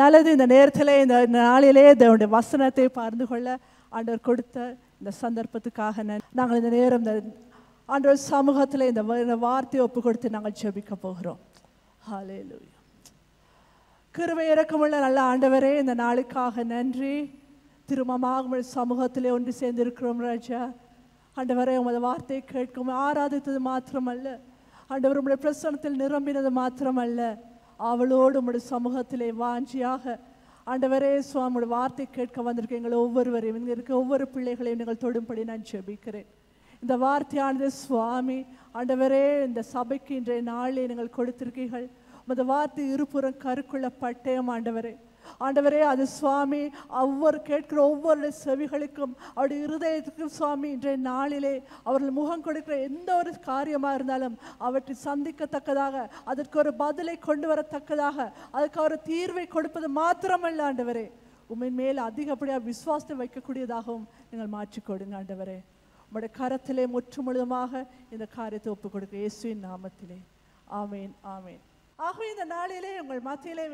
நல்லது. இந்த நேரத்தில் இந்த நாளிலே தேவனுடைய வசனத்தை பகிர்ந்து கொள்ள ஆண்டவர் கொடுத்த இந்த சந்தர்ப்பத்துக்காக நாங்கள் இந்த நேரம் இந்த ஆண்டவர் சமூகத்தில் இந்த வார்த்தையை ஒப்பு கொடுத்து நாங்கள் ஜெபிக்க போகிறோம். ஹல்லேலூயா. கிருபை இரக்கமுள்ள நல்ல ஆண்டவரே, இந்த நாளுக்காக நன்றி. திரும்பமாக சமூகத்திலே ஒன்று சேர்ந்திருக்கிறோம் ராஜா. ஆண்டவரே, உமது வார்த்தையை கேட்கும் ஆராதித்தது மாத்திரமல்ல ஆண்டவர், உம்முடைய பிரசன்னத்தில் நிரம்பினது மாத்திரமல்ல, அவளோடு உம்முடைய சமூகத்திலே வாஞ்சியாக ஆண்டவரே சுவாமியோட வார்த்தை கேட்க வந்திருக்க எங்களை ஒவ்வொருவரையும், இங்கே இருக்க ஒவ்வொரு பிள்ளைகளையும் நீங்கள் தொடும்படி நான் ஜெபிக்கிறேன். இந்த வார்த்தையானது சுவாமி ஆண்டவரே, இந்த சபைக்கு இன்றைய நாளில் நீங்கள் கொடுத்திருக்கீர்கள். உமது வார்த்தை இருபுறம் கருக்குள்ள பட்டயம் ஆண்டவரே. ஆண்டவரே, அது சுவாமி ஒவ்வொரு கேட்கிற ஒவ்வொரு செவிகளுக்கும் அவருடைய இருதயத்துக்கும் சுவாமி இன்றைய நாளிலே அவர்கள் முகம் கொடுக்கிற எந்த ஒரு காரியமாக இருந்தாலும் அவற்றை சந்திக்கத்தக்கதாக, அதற்கு ஒரு பதிலை கொண்டு வரத்தக்கதாக, அதுக்கு ஒரு தீர்வை கொடுப்பது மாத்திரமல்ல ஆண்டவரே, உம்மின் மேல் அதிகப்படியாக விசுவாசத்தை வைக்கக்கூடியதாகவும் நீங்கள் மாற்றிக் கொடுங்க ஆண்டவரே. உம்முடைய கரத்திலே முற்றுமுழுதுமாக இந்த காரியத்தை ஒப்புக் கொடுக்க இயேசுவின் நாமத்திலே ஆமேன், ஆமேன். ஆகவே இந்த நாளிலே உங்கள் மத்தியிலே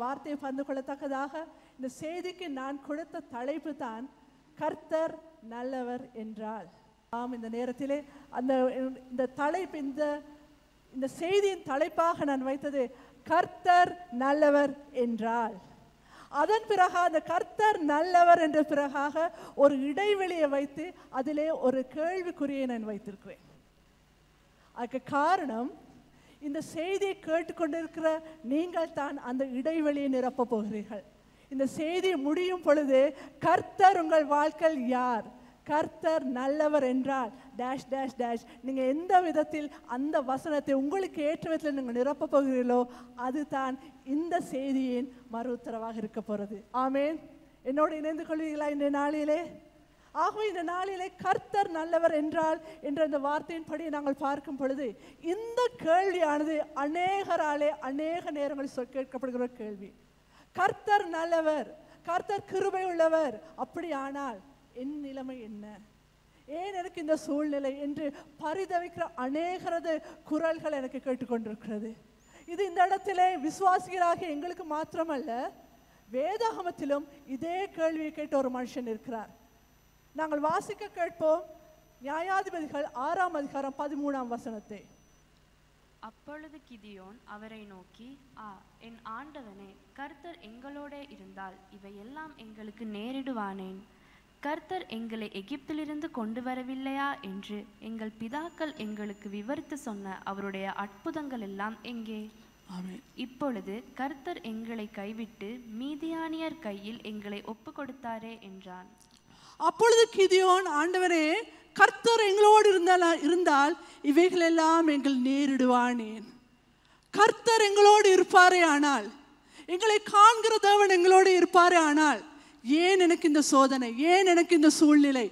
வார்த்தையை பகிர்ந்து கொள்ளத்தக்கதாக இந்த செய்திக்கு நான் கொடுத்த தலைப்பு தான் கர்த்தர் நல்லவர் என்றால். ஆம், இந்த நேரத்திலே இந்த தலைப்பு இந்த செய்தியின் தலைப்பாக நான் வைத்தது கர்த்தர் நல்லவர் என்றால். அதன் பிறகு அந்த கர்த்தர் நல்லவர் என்ற பிறகாக ஒரு இடைவெளியை வைத்து அதிலே ஒரு கேள்விக்குறியை நான் வைத்திருக்கிறேன். அதுக்கு காரணம், இந்த செய்தியை கேட்டுக்கொண்டிருக்கிற நீங்கள் தான் அந்த இடைவெளியை நிரப்ப போகிறீர்கள். இந்த செய்தி முடியும் பொழுது கர்த்தர் உங்கள் வாழ்க்கையில் யார், கர்த்தர் நல்லவர் என்றால் டேஷ் டேஷ் டேஷ், நீங்கள் எந்த விதத்தில் அந்த வசனத்தை உங்களுக்கு ஏற்ற விதத்தில் நீங்கள் நிரப்ப போகிறீர்களோ அதுதான் இந்த செய்தியின் மறு உத்தரவாக இருக்க போகிறது. ஆமேன். என்னோடு இணைந்து கொள்வீர்களா இந்த நாளிலே? ஆகவே இந்த நாளிலே கர்த்தர் நல்லவர் என்றால் என்ற இந்த வார்த்தையின்படி நாங்கள் பார்க்கும் பொழுது இந்த கேள்வியானது அநேகராலே அநேக நேரங்களில் கேட்கப்படுகிற கேள்வி. கர்த்தர் நல்லவர், கர்த்தர் கிருபை உள்ளவர், அப்படியானால் என் நிலைமை என்ன, ஏன் எனக்கு இந்த சூழ்நிலை என்று பரிதவிக்கிற அநேகரது குரல்கள் எனக்கு கேட்டுக்கொண்டிருக்கிறது. இது இந்த இடத்திலே விசுவாசிகளாக எங்களுக்கு மாத்திரமல்ல, வேதாகமத்திலும் இதே கேள்வியை கேட்ட ஒரு மனுஷன் இருக்கிறார். நாங்கள் வாசிக்க கேட்போம். நியாயாதிபதிகள் 6ஆம் அதிகாரம் 13ஆம் வசனத்தை. அப்பொழுது கிதியோன் அவரை நோக்கி, என் ஆண்டவனே, கர்த்தர் எங்களோட இருந்தால் இவையெல்லாம் எங்களுக்கு நேரிடுவானேன்? கர்த்தர் எங்களை எகிப்திலிருந்து கொண்டு வரவில்லையா என்று எங்கள் பிதாக்கள் எங்களுக்கு விவரித்து சொன்ன அவருடைய அற்புதங்கள் எல்லாம் எங்கே? இப்பொழுது கர்த்தர் எங்களை கைவிட்டு மீதியானியர் கையில் எங்களை ஒப்பு கொடுத்தாரே என்றான். அப்பொழுது கிதியோன், ஆண்டவரே, கர்த்தர் எங்களோடு இருந்தால் இவைகளெல்லாம் எங்கள் நேரிடுவானேன்? கர்த்தர் எங்களோடு இருப்பாரே ஆனால், எங்களை காண்கிற தேவன் எங்களோடு இருப்பாரே ஆனால், ஏன் எனக்கு இந்த சோதனை, ஏன் எனக்கு இந்த சூழ்நிலை,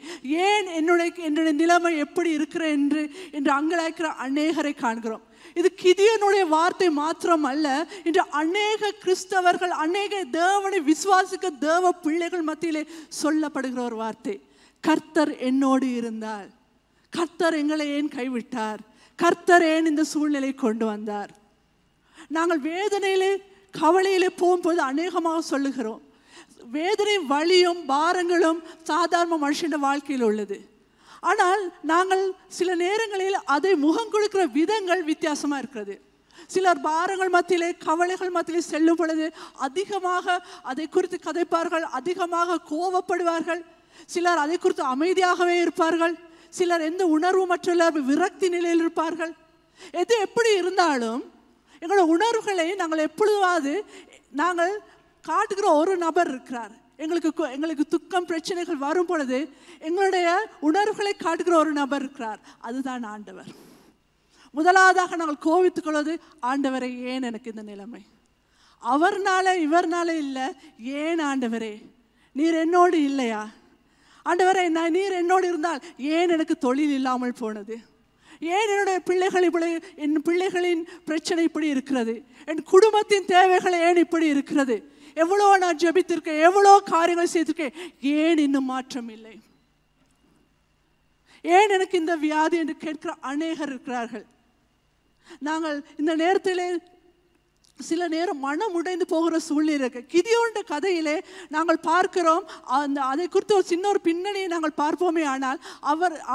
ஏன் என்னுடைய நிலைமை எப்படி இருக்கிற என்று அங்கலாய்க்கிற அநேகரை காண்கிறோம். இது கிதியோனுடைய வார்த்தை மாத்திரம் அல்ல, இன்று அநேக கிறிஸ்தவர்கள், அநேக தேவனை விசுவாசிக்க தேவ பிள்ளைகள் மத்தியிலே சொல்லப்படுகிற ஒரு வார்த்தை. கர்த்தர் என்னோடு இருந்தால், கர்த்தர் எங்களை ஏன் கைவிட்டார், கர்த்தர் ஏன் இந்த சூழ்நிலை கொண்டு வந்தார்? நாங்கள் வேதனையிலே கவலையிலே போகும்போது அநேகமாக சொல்லுகிறோம். வேதனை, வலியும் பாரங்களும் சாதாரண மனுஷன் வாழ்க்கையில் உள்ளது. ஆனால் நாங்கள் சில நேரங்களில் அதை முகம் கொடுக்கிற விதங்கள் வித்தியாசமாக இருக்கிறது. சிலர் பாரங்கள் மத்தியிலே, கவலைகள் மத்தியிலே செல்லும் பொழுது அதிகமாக அதை குறித்து கதைப்பார்கள், அதிகமாக கோபப்படுவார்கள். சிலர் அதை குறித்து அமைதியாகவே இருப்பார்கள். சிலர் எந்த உணர்வு மற்ற விரக்தி நிலையில் இருப்பார்கள். எது எப்படி இருந்தாலும் எங்களோட உணர்வுகளை நாங்கள் எப்பொழுதாவது நாங்கள் காட்டுகிற ஒரு நபர் இருக்கிறார். எங்களுக்கு துக்கம், பிரச்சனைகள் வரும் பொழுது எங்களுடைய உணர்வுகளை காட்டுகிற ஒரு நபர் இருக்கிறார், அதுதான் ஆண்டவர். முதலாவதாக நாங்கள் கோபித்துக் கொள்வது, ஆண்டவரை ஏன் எனக்கு இந்த நிலைமை, அவர்னால இவர்னால இல்லை, ஏன் ஆண்டவரே நீர் என்னோடு இல்லையா? ஆண்டவரே, நீர் என்னோடு இருந்தால் ஏன் எனக்கு தொழில் இல்லாமல் போனது, ஏன் என்னுடைய பிள்ளைகள் இப்படி, என் பிள்ளைகளின் பிரச்சனை இப்படி இருக்கிறது, என் குடும்பத்தின் தேவைகள் ஏன் இப்படி இருக்கிறது, எவ்வளோ நான் ஜெபித்திருக்கேன், எவ்வளோ காரியங்கள் செய்திருக்கேன், ஏன் இன்னும் மாற்றம் இல்லை, ஏன் எனக்கு இந்த வியாதி என்று கேட்கிற அநேகர் இருக்கிறார்கள். நாங்கள் இந்த நேரத்தில் சில நேரம் மனம் உடைந்து போகிற சூழ்நிலை இருக்கு. கிதியோன் கதையிலே நாங்கள் பார்க்கிறோம், அதை குறித்து ஒரு சின்ன ஒரு பின்னணியை நாங்கள் பார்ப்போமே. ஆனால்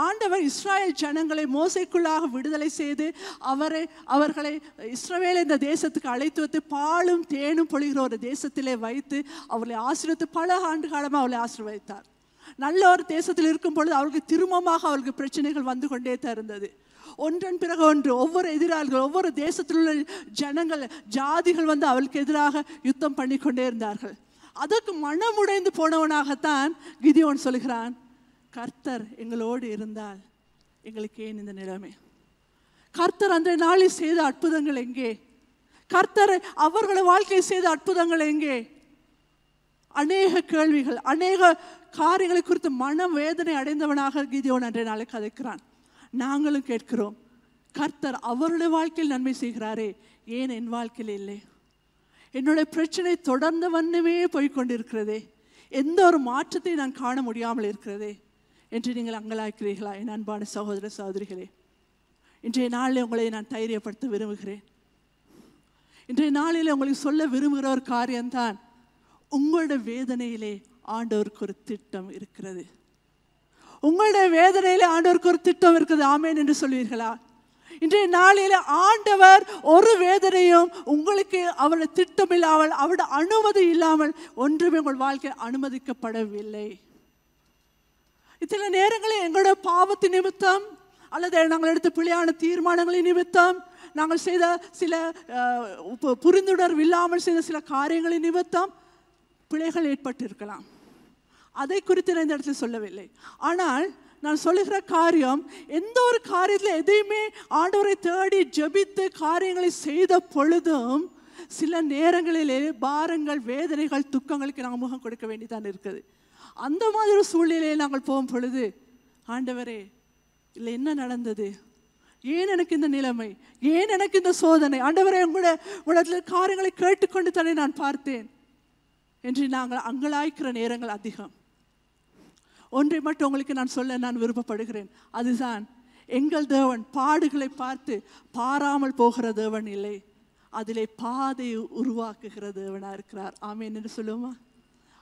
ஆண்டவர் இஸ்ராயேல் ஜனங்களை மோசைக்குள்ளாக விடுதலை செய்து அவர்களை இஸ்ரவேல் இந்த தேசத்துக்கு அழைத்து வந்து பாலும் தேனும் பொழிகிற ஒரு தேசத்திலே வைத்து அவர்களை ஆசீர்வதித்து பல ஆண்டு காலமாக அவர்களை ஆசீர்வதித்தார். நல்ல ஒரு தேசத்தில் இருக்கும் பொழுது அவர்களுக்கு திரும்பமாக அவர்களுக்கு பிரச்சனைகள் வந்து கொண்டே தான் இருந்தது. ஒன்றன் பிறகு ஒன்று ஒவ்வொரு எதிராளிகள், ஒவ்வொரு தேசத்தில் உள்ள ஜனங்கள், ஜாதிகள் வந்து அவளுக்கு எதிராக யுத்தம் பண்ணி கொண்டே இருந்தார்கள். அதற்கு மனமுடைந்து போனவனாகத்தான் கிதியோன் சொல்கிறான், கர்த்தர் எங்களோடு இருந்தால் எங்களுக்கு ஏன் இந்த நிலைமை? கர்த்தர் அந்த நாளில் செய்த அற்புதங்கள் எங்கே? கர்த்தர் அவர்களை வாழ்க்கையை செய்த அற்புதங்கள் எங்கே? அநேக கேள்விகள், அநேக காரியங்களை குறித்து மன வேதனை அடைந்தவனாக கிதியோன் அன்றைய நாளை கதைக்கிறான். நாங்களும் கேட்கிறோம், கர்த்தர் அவருடைய வாழ்க்கையில் நன்மை செய்கிறாரே, ஏன் என் வாழ்க்கையில் இல்லை? என்னுடைய பிரச்சனை தொடர்ந்த வண்ணமே போய்கொண்டிருக்கிறதே, எந்த ஒரு மாற்றத்தை நான் காண முடியாமல் இருக்கிறதே என்று நீங்கள் அங்கலாய்க்கிறீர்களா? என் அன்பான சகோதர சகோதரிகளே, இன்றைய நாளில் உங்களை நான் தைரியப்படுத்த விரும்புகிறேன். இன்றைய நாளில் உங்களுக்கு சொல்ல விரும்புகிற ஒரு காரியம்தான், உங்களுடைய வேதனையிலே ஆண்டவருக்கு ஒரு திட்டம் இருக்கிறது. உங்களுடைய வேதனையிலே ஆண்டவருக்கு ஒரு திட்டம் இருக்குது. ஆமேன் என்று சொல்வீர்களா? இன்றைய நாளில் ஆண்டவர் ஒரு வேதனையும் உங்களுக்கு அவருடைய திட்டம் இல்லாமல், அவருடைய அனுமதி இல்லாமல் ஒன்றுமே உங்கள் வாழ்க்கையில் அனுமதிக்கப்படவில்லை. இத்தனை நேரங்களில் எங்களுடைய பாவத்தின் நிமித்தம் அல்லது நாங்கள் எடுத்த பிழையான தீர்மானங்களின் நிமித்தம், நாங்கள் செய்த சில புரிந்துணர்வு இல்லாமல் செய்த சில காரியங்களின் நிமித்தம் பிழைகள் ஏற்பட்டிருக்கலாம். அதை குறித்து நான் இந்த இடத்துல சொல்லவில்லை. ஆனால் நான் சொல்லுகிற காரியம், எந்த ஒரு காரியத்தில் எதையுமே ஆண்டவரை தேடி ஜெபித்து காரியங்களை செய்த பொழுதும் சில நேரங்களிலே பாரங்கள், வேதனைகள், துக்கங்களுக்கு நாங்கள் முகம் கொடுக்க வேண்டியதான் இருக்குது. அந்த மாதிரி சூழ்நிலையை நாங்கள் போகும் பொழுது, ஆண்டவரே இல்லை என்ன நடந்தது? ஏன் எனக்கு இந்த நிலைமை? ஏன் எனக்கு இந்த சோதனை? ஆண்டவரே உங்களுடைய காரியங்களை கேட்டுக்கொண்டு தானே நான் பார்த்தேன் என்று நாங்கள் அங்கலாய்க்கிற நேரங்கள் அதிகம். ஒன்றை மட்டும் உங்களுக்கு நான் சொல்ல நான் விருப்பப்படுகிறேன். அதுதான், எங்கள் தேவன் பாடுகளை பார்த்து பாராமல் போகிற தேவன் இல்லை, அதிலே பாதையை உருவாக்குகிற தேவனாக இருக்கிறார். ஆமேன் என்று சொல்லுவோமா?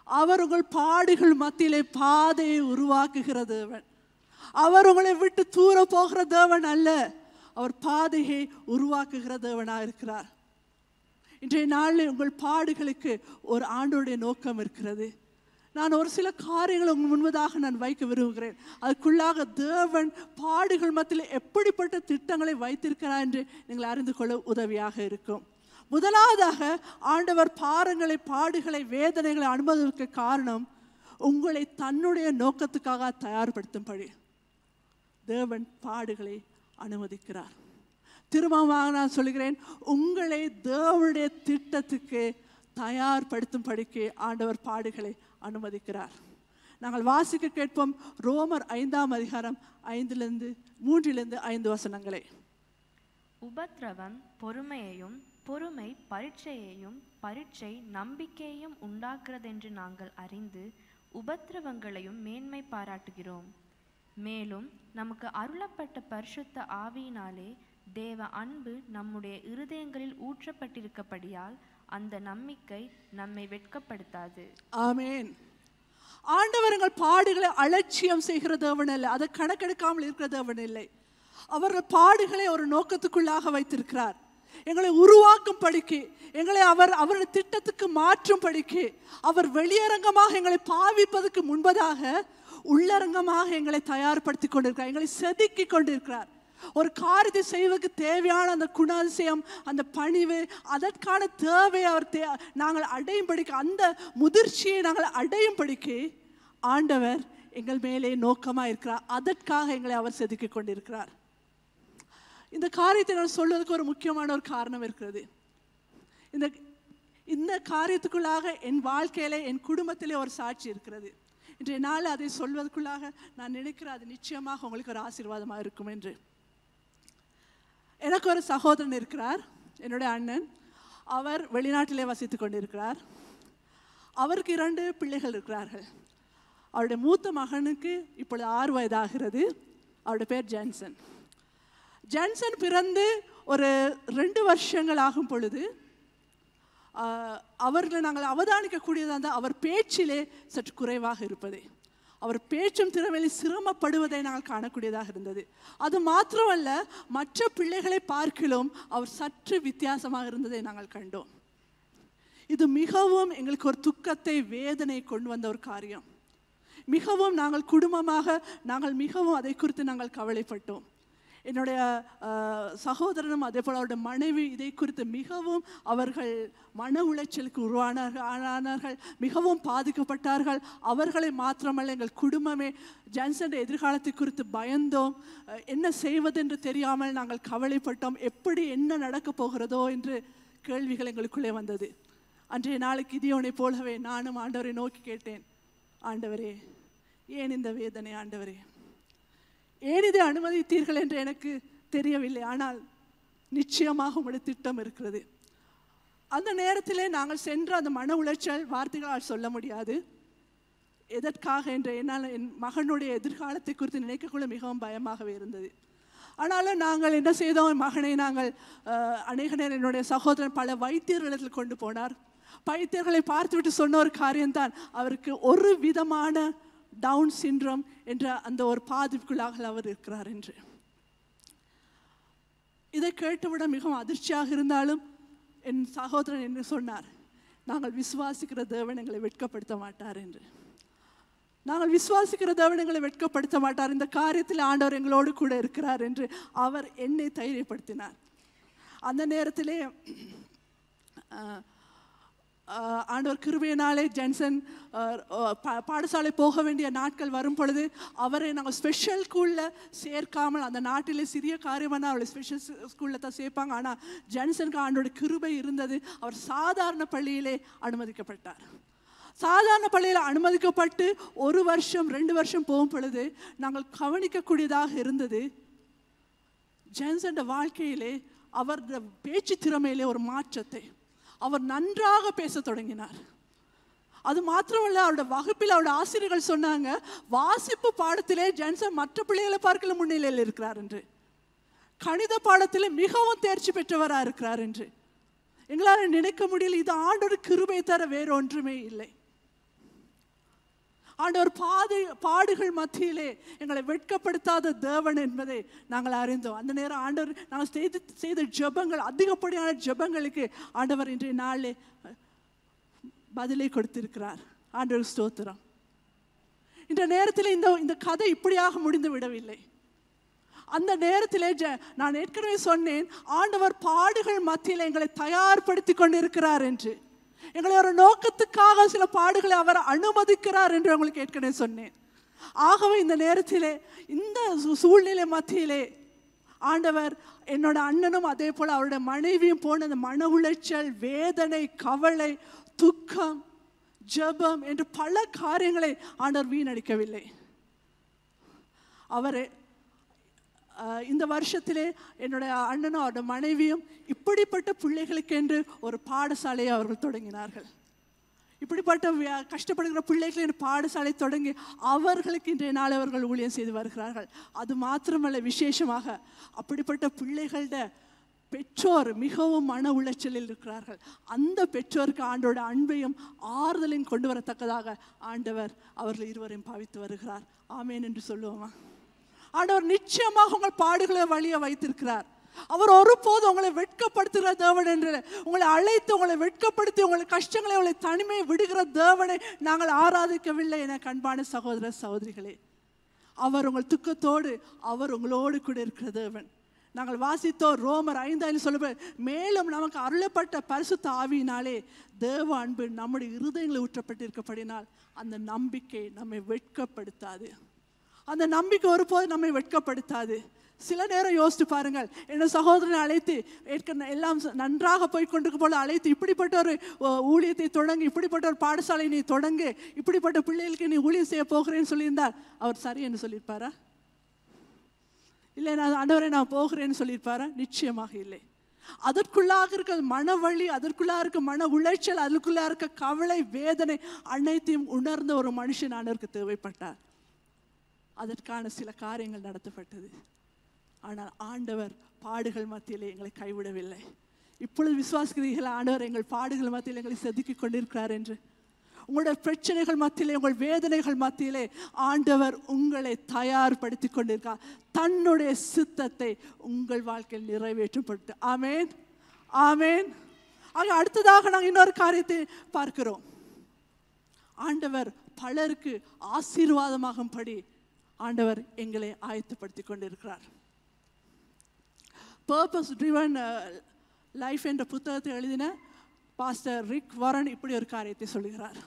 அவர் உங்கள் பாடுகள் மத்தியிலே பாதையை உருவாக்குகிற தேவன். அவர் உங்களை விட்டு தூர போகிற தேவன் அல்ல, அவர் பாதையை உருவாக்குகிற தேவனாக இருக்கிறார். இன்றைய நாளில் உங்கள் பாடுகளுக்கு ஒரு ஆண்டோடைய நோக்கம் இருக்கிறது. நான் ஒரு சில காரியங்களை உங்கள் முன்பதாக நான் வைக்க விரும்புகிறேன். அதுக்குள்ளாக தேவன் பாடுகள் மத்தியில் எப்படிப்பட்ட திட்டங்களை வைத்திருக்கிறார் என்று நீங்கள் அறிந்து கொள்ள உதவியாக இருக்கும். முதலாவதாக, ஆண்டவர் பாடுகளை, வேதனைகளை அனுமதிக்க காரணம், உங்களை தன்னுடைய நோக்கத்துக்காக தயார்படுத்தும்படி தேவன் பாடுகளை அனுமதிக்கிறார். திரும்பமாக நான் சொல்கிறேன், உங்களை தேவனுடைய திட்டத்துக்கு தயார்படுத்தும்படிக்கு ஆண்டவர் பாடுகளை அனுமதிக்கிறார். நாங்கள் வாசிக்க கேட்போம் ரோமர் 5ஆம் அதிகாரம் 3-5 வசனங்களை. உபத்திரவம் பொறுமையையும், பொறுமை பரீட்சையையும், பரீட்சை நம்பிக்கையையும் உண்டாக்குறதென்று நாங்கள் அறிந்து உபத்திரவங்களையும் மேன்மை பாராட்டுகிறோம். மேலும் நமக்கு அருளப்பட்ட பரிசுத்த ஆவியினாலே தேவ அன்பு நம்முடைய இருதயங்களில் ஊற்றப்பட்டிருக்கப்படியால் அந்த நம்பிக்கை நம்மை வெட்கப்படுத்தாது. ஆமேன். ஆண்டவர் எங்கள் பாடுகளை அலட்சியம் செய்கிற தேவன் அல்ல, அதை கணக்கெடுக்காமல் இருக்கிற தேவன் இல்லை. அவர்கள் பாடுகளை ஒரு நோக்கத்துக்குள்ளாக வைத்திருக்கிறார். எங்களை உருவாக்கும் படிக்கு, எங்களை அவருடைய திட்டத்துக்கு மாற்றும் படிக்கு, அவர் வெளியரங்கமாக எங்களை பாவிப்பதற்கு முன்பதாக உள்ளரங்கமாக எங்களை தயார்படுத்தி கொண்டிருக்கிறார், எங்களை செதுக்கி கொண்டிருக்கிறார். ஒரு காரியத்தை செய்வதற்கு தேவையான அந்த குணாதிசயம், அந்த பணிவு, அதற்கான தேவை நாங்கள் அடையும்படிக்கு, அந்த முதிர்ச்சியை நாங்கள் அடையும்படிக்கு ஆண்டவர் எங்கள் மேலே நோக்கமாக இருக்கிறார். அதற்காக எங்களை அவர் செதுக்கி கொண்டிருக்கிறார். இந்த காரியத்தை நான் சொல்வதற்கு ஒரு முக்கியமான ஒரு காரணம் இருக்கிறது. இந்த காரியத்துக்குள்ளாக என் வாழ்க்கையிலே, என் குடும்பத்திலே ஒரு சாட்சி இருக்கிறது. இன்றைய நாள் அதை சொல்வதற்குள்ளாக நான் நினைக்கிறேன், அது நிச்சயமாக உங்களுக்கு ஒரு ஆசீர்வாதமாக இருக்கும் என்று. எனக்கு ஒரு சகோதரன் இருக்கிறார், என்னுடைய அண்ணன். அவர் வெளிநாட்டிலே வசித்து கொண்டிருக்கிறார். அவருக்கு 2 பிள்ளைகள் இருக்கிறார்கள். அவருடைய மூத்த மகனுக்கு இப்பொழுது 6 வயதாகிறது. அவருடைய பேர் ஜான்சன். ஜான்சன் பிறந்து ஒரு 2 வருஷங்கள் ஆகும் பொழுது அவர்களை நாங்கள் அவதானிக்கக்கூடியதாக இருந்தால் அவர் பேச்சிலே சற்று குறைவாக இருப்பதே, அவர் பேச்சும் திறமையில் சிரமப்படுவதை நாங்கள் காணக்கூடியதாக இருந்தது. அது மாத்திரமல்ல, மற்ற பிள்ளைகளை பார்க்கிலும் அவர் சற்று வித்தியாசமாக இருந்ததை நாங்கள் கண்டோம். இது மிகவும் எங்களுக்கு ஒரு துக்கத்தை, வேதனை கொண்டு வந்த ஒரு காரியம். மிகவும் நாங்கள் குடும்பமாக மிகவும் அதை குறித்து நாங்கள் கவலைப்பட்டோம். என்னுடைய சகோதரனும் அதே போல் அவருடைய மனைவி இதை குறித்து மிகவும் அவர்கள் மன உளைச்சலுக்கு ஆனார்கள், மிகவும் பாதிக்கப்பட்டார்கள். அவர்களை மாத்திரமல்ல, எங்கள் குடும்பமே ஜான்சன் எதிர்காலத்தை குறித்து பயந்தோம். என்ன செய்வதென்று தெரியாமல் நாங்கள் கவலைப்பட்டோம். எப்படி என்ன நடக்கப் போகிறதோ என்று கேள்விகள் எங்களுக்குள்ளே வந்தது. அன்றைய நாளைக்கு கிதியோனை போலவே நானும் ஆண்டவரை நோக்கி கேட்டேன், ஆண்டவரே ஏன் இந்த வேதனை, ஆண்டவரே ஏன் இதை அனுமதித்தீர்கள் என்று எனக்கு தெரியவில்லை, ஆனால் நிச்சயமாக உங்களுடைய திட்டம் இருக்கிறது. அந்த நேரத்திலே நாங்கள் சென்ற அந்த மன உளைச்சல் வார்த்தைகளால் சொல்ல முடியாது. எதற்காக என்று என்னால் என் மகனுடைய எதிர்காலத்தை குறித்து நினைக்கக்குள்ள மிகவும் பயமாகவே இருந்தது. ஆனாலும் நாங்கள் என்ன செய்தோம், என் மகனை நாங்கள் அநேக நேரம் என்னுடைய சகோதரன் பல வைத்தியர்களிடத்தில் கொண்டு போனார். வைத்தியர்களை பார்த்துவிட்டு சொன்ன ஒரு காரியம்தான், அவருக்கு ஒரு விதமான டவுன் சிண்ட்ரோம் என்ற அந்த ஒரு பாதிப்புக்குள்ளாக அவர் இருக்கிறார் என்று. இதை கேட்டுவிட மிகவும் அதிர்ச்சியாக இருந்தாலும் என் சகோதரன் என்ன சொன்னார், நாங்கள் விசுவாசிக்கிற தேவன் எங்களை வெட்கப்படுத்த மாட்டார் என்று. நாங்கள் விசுவாசிக்கிற தேவன் எங்களை வெட்கப்படுத்த மாட்டார், இந்த காரியத்தில் ஆண்டவர் எங்களோடு கூட இருக்கிறார் என்று அவர் என்னை தைரியப்படுத்தினார். அந்த நேரத்திலே ஆண்டவர் கிருபையினாலே ஜான்சன் பாடசாலை போக வேண்டிய நாட்கள் வரும் பொழுது அவரை நாங்கள் ஸ்பெஷல் ஸ்கூலில் சேர்க்காமல், அந்த நாட்டிலே சிறிய காரியமான அவளை ஸ்பெஷல் ஸ்கூலில் தான் சேர்ப்பாங்க. ஆனால் ஜான்சனுக்கு ஆண்டோட கிருபை இருந்தது. அவர் சாதாரண பள்ளியிலே அனுமதிக்கப்பட்டார். சாதாரண பள்ளியில் அனுமதிக்கப்பட்டு 1 வருஷம் 2 வருஷம் போகும் பொழுது நாங்கள் கவனிக்கக்கூடியதாக இருந்தது, ஜான்சன் வாழ்க்கையிலே அவர் பேச்சு திறமையிலே ஒரு மாற்றத்தை, அவர் நன்றாக பேச தொடங்கினார். அது மாத்திரமல்ல, அவருடைய வகுப்பில் அவருடைய ஆசிரியர்கள் சொன்னாங்க, வாசிப்பு பாடத்திலே ஜான்சன் மற்ற பிள்ளைகளை பார்க்கல முன்னிலையில் இருக்கிறார் என்று, கணித பாடத்திலே மிகவும் தேர்ச்சி பெற்றவராக இருக்கிறார் என்று. எங்களால் நினைக்க முடியல, இது ஆண்டோட கிருபை தர வேறு ஒன்றுமே இல்லை. ஆண்டவர் பாடுகள் மத்தியிலே எங்களை வெட்கப்படுத்தாத தேவன் என்பதை நாங்கள் அறிந்தோம். அந்த நேரம் ஆண்டவர் நாங்கள் செய்த ஜெபங்கள், அதிகப்படியான ஜெபங்களுக்கு ஆண்டவர் இன்றைய நாளிலே பதிலை கொடுத்திருக்கிறார். ஆண்டவர் ஸ்தோத்திரம். இந்த நேரத்தில் இந்த கதை இப்படியாக முடிந்து விடவில்லை. அந்த நேரத்திலே நான் ஏற்கனவே சொன்னேன், ஆண்டவர் பாடுகள் மத்தியில் எங்களை தயார்படுத்தி கொண்டிருக்கிறார் என்று. எங்களை ஒரு நோக்கத்துக்காக சில பாடுகளை அவர் அனுமதிக்கிறார் என்று உங்களுக்கு ஏற்கனவே சொன்னேன். ஆகவே இந்த நேரத்திலே, இந்த சூழ்நிலை மத்தியிலே ஆண்டவர் என்னோட அண்ணனும் அதே போல அவருடைய மனைவியும் போன அந்த மன உளைச்சல், வேதனை, கவலை, துக்கம், ஜெபம் என்று பல காரியங்களை ஆண்டவர் வீணடிக்கவில்லை. அவரே இந்த வருஷத்திலே என்னுடைய அண்ணனும் அவருடைய மனைவியும் இப்படிப்பட்ட பிள்ளைகளுக்கு என்று ஒரு பாடசாலையை அவர்கள் தொடங்கினார்கள். இப்படிப்பட்ட கஷ்டப்படுகிற பிள்ளைகளின் பாடசாலை தொடங்கி அவர்களுக்கு இன்றைய நாள் அவர்கள் ஊழியம் செய்து வருகிறார்கள். அது மாத்திரமல்ல, விசேஷமாக அப்படிப்பட்ட பிள்ளைகளோட பெற்றோர் மிகவும் மன உளைச்சலில் இருக்கிறார்கள். அந்த பெற்றோருக்கு ஆண்டோட அன்பையும் ஆறுதலையும் கொண்டு வரத்தக்கதாக ஆண்டவர் அவர்கள் இருவரையும் பாவித்து வருகிறார். ஆமேன் என்று சொல்லுவோமா? ஆண்டவர் நிச்சயமாக உங்கள் பாடுகளை வழிய வைத்திருக்கிறார். அவர் ஒருபோது உங்களை வெட்கப்படுத்துகிற தேவன் என்று, உங்களை அழைத்து உங்களை வெட்கப்படுத்தி உங்களை கஷ்டங்களை உங்களை தனிமையை விடுகிற தேவனை நாங்கள் ஆராதிக்கவில்லை என கண்பான சகோதர சகோதரிகளே. அவர் உங்கள் துக்கத்தோடு அவர் உங்களோடு கூட இருக்கிற தேவன். நாங்கள் வாசித்தோம் ரோமர் 5 சொல்ல, மேலும் நமக்கு அருளப்பட்ட பரிசுத்த ஆவியினாலே தேவ அன்பு நம்முடைய இருதயங்களை ஊற்றப்பட்டிருக்கப்படினால் அந்த நம்பிக்கை நம்மை வெட்கப்படுத்தாது. அந்த நம்பிக்கை ஒருபோது நம்மை வெட்கப்படுத்தாது. சில நேரம் யோசித்து பாருங்கள், என்னோட சகோதரனை அழைத்து ஏற்கனவே எல்லாம் நன்றாக போய் கொண்டிருக்க போல அழைத்து இப்படிப்பட்ட ஒரு ஊழியத்தை தொடங்கி, இப்படிப்பட்ட ஒரு பாடசாலை நீ தொடங்கு, இப்படிப்பட்ட பிள்ளைகளுக்கு நீ ஊழியம் செய்ய போகிறேன்னு சொல்லியிருந்தார், அவர் சரி என்று சொல்லியிருப்பாரா? இல்லை, நான் ஆண்டவரே நான் போகிறேன்னு சொல்லியிருப்பாரா? நிச்சயமாக இல்லை. அதற்குள்ளாக இருக்க மனவழி, அதற்குள்ளாக இருக்க மன உளைச்சல், அதற்குள்ளாக இருக்க கவலை, வேதனை அனைத்தையும் உணர்ந்த ஒரு மனுஷன் ஆண்டவருக்கு தேவைப்பட்டார். அதற்கான சில காரியங்கள் நடத்தப்பட்டது. ஆனால் ஆண்டவர் பாடுகள் மத்தியிலே எங்களை கைவிடவில்லை. இப்பொழுது விசுவாசிக்கிறீர்கள் ஆண்டவர் எங்கள் பாடுகள் மத்தியில் எங்களை செதுக்கிக் கொண்டிருக்கிறார் என்று. உங்களுடைய பிரச்சனைகள் மத்தியிலே, உங்கள் வேதனைகள் மத்தியிலே ஆண்டவர் உங்களை தயார்படுத்தி கொண்டிருக்கார் தன்னுடைய சித்தத்தை உங்கள் வாழ்க்கையில் நிறைவேற்றும் பொருட்டு. ஆமேன், ஆமேன். ஆக அடுத்ததாக நாங்கள் இன்னொரு காரியத்தை பார்க்கிறோம். ஆண்டவர் பலருக்கு ஆசீர்வாதமாகும்படி ஆண்டவர் எங்களை ஆயத்தப்படுத்தி கொண்டிருக்கிறார். பர்பஸ் ட்ரிவன் லைஃப் என்ற புத்தகத்தை எழுதின பாஸ்டர் ரிக் வாரன் இப்படி ஒரு காரியத்தை சொல்கிறார்.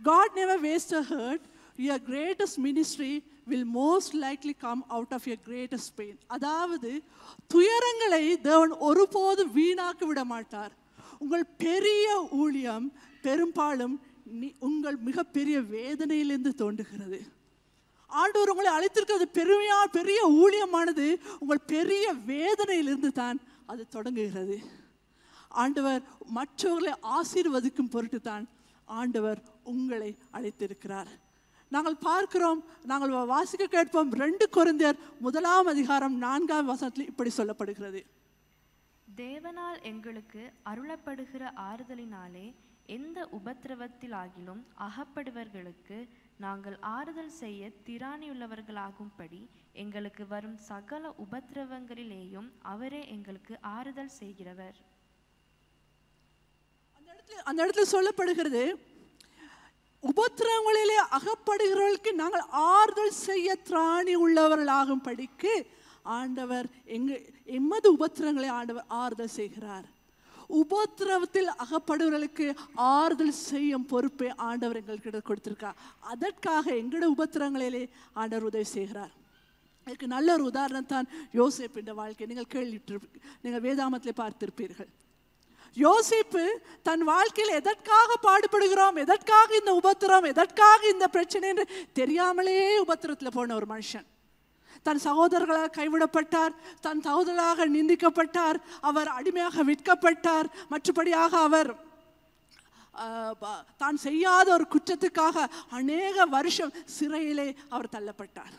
God never wastes a hurt. Your greatest ministry will most likely come out of your greatest pain. அதாவது துயரங்களை தேவன் ஒருபோது வீணாக்க விட மாட்டார். உங்கள் பெரிய ஊழியம் பெரும்பாலும் உங்கள் மிகப்பெரிய வேதனையிலிருந்து தோன்றுகிறது. ஆண்டவர் உங்களை அழைத்திருக்கிறது பெரிய ஊழியமானது உங்கள் பெரிய வேதனையிலிருந்து தான் அது தொடங்குகிறது. ஆண்டவர் மற்றவர்களை ஆசீர்வதிக்கும் பொருட்டு தான் ஆண்டவர் உங்களை அழைத்திருக்கிறார். நாங்கள் பார்க்கிறோம், நாங்கள் வாசிக்க கேட்போம். 2 கொரிந்தியர் 1:4 இப்படி சொல்லப்படுகிறது. தேவனால் எங்களுக்கு அருளப்படுகிற ஆறுதலினாலே எந்த உபத்திரவத்திலாகிலும் அகப்படுவர்களுக்கு நாங்கள் ஆறுதல் செய்ய திராணியுள்ளவர்களாகும்படி எங்களுக்கு வரும் சகல உபத்திரவங்களிலேயும் அவரே எங்களுக்கு ஆறுதல் செய்கிறவர். அந்த இடத்துல சொல்லப்படுகிறது, உபத்திரவங்களிலே அகப்படுகிறவர்களுக்கு நாங்கள் ஆறுதல் செய்ய திராணி உள்ளவர்களாகும்படிக்கு ஆண்டவர் எமது உபத்திரங்களை ஆண்டவர் ஆறுதல் செய்கிறார். உபத்திரவத்தில் அகப்படுவர்களுக்கு ஆறுதல் செய்யும் பொறுப்பை ஆண்டவர் எங்களுக்கு கொடுத்திருக்கார். அதற்காக எங்களுடைய உபத்திரங்களிலே ஆண்டவர் உதவி செய்கிறார். அதுக்கு நல்ல ஒரு உதாரணம் தான் யோசேப்பின் வாழ்க்கை. நீங்கள் வேதாமத்திலே பார்த்திருப்பீர்கள். யோசேப்பு தன் வாழ்க்கையில் எதற்காக பாடுபடுகிறோம், எதற்காக இந்த உபத்திரம், எதற்காக இந்த பிரச்சனை என்று தெரியாமலே உபத்திரத்தில் போன ஒரு மனுஷன். தன் சகோதரர்களாக கைவிடப்பட்டார், தன் சகோதரராக நிந்திக்கப்பட்டார், அவர் அடிமையாக விற்கப்பட்டார். மற்றபடியாக அவர் தான் செய்யாத ஒரு குற்றத்துக்காக அநேக வருஷம் சிறையிலே அவர் தள்ளப்பட்டார்.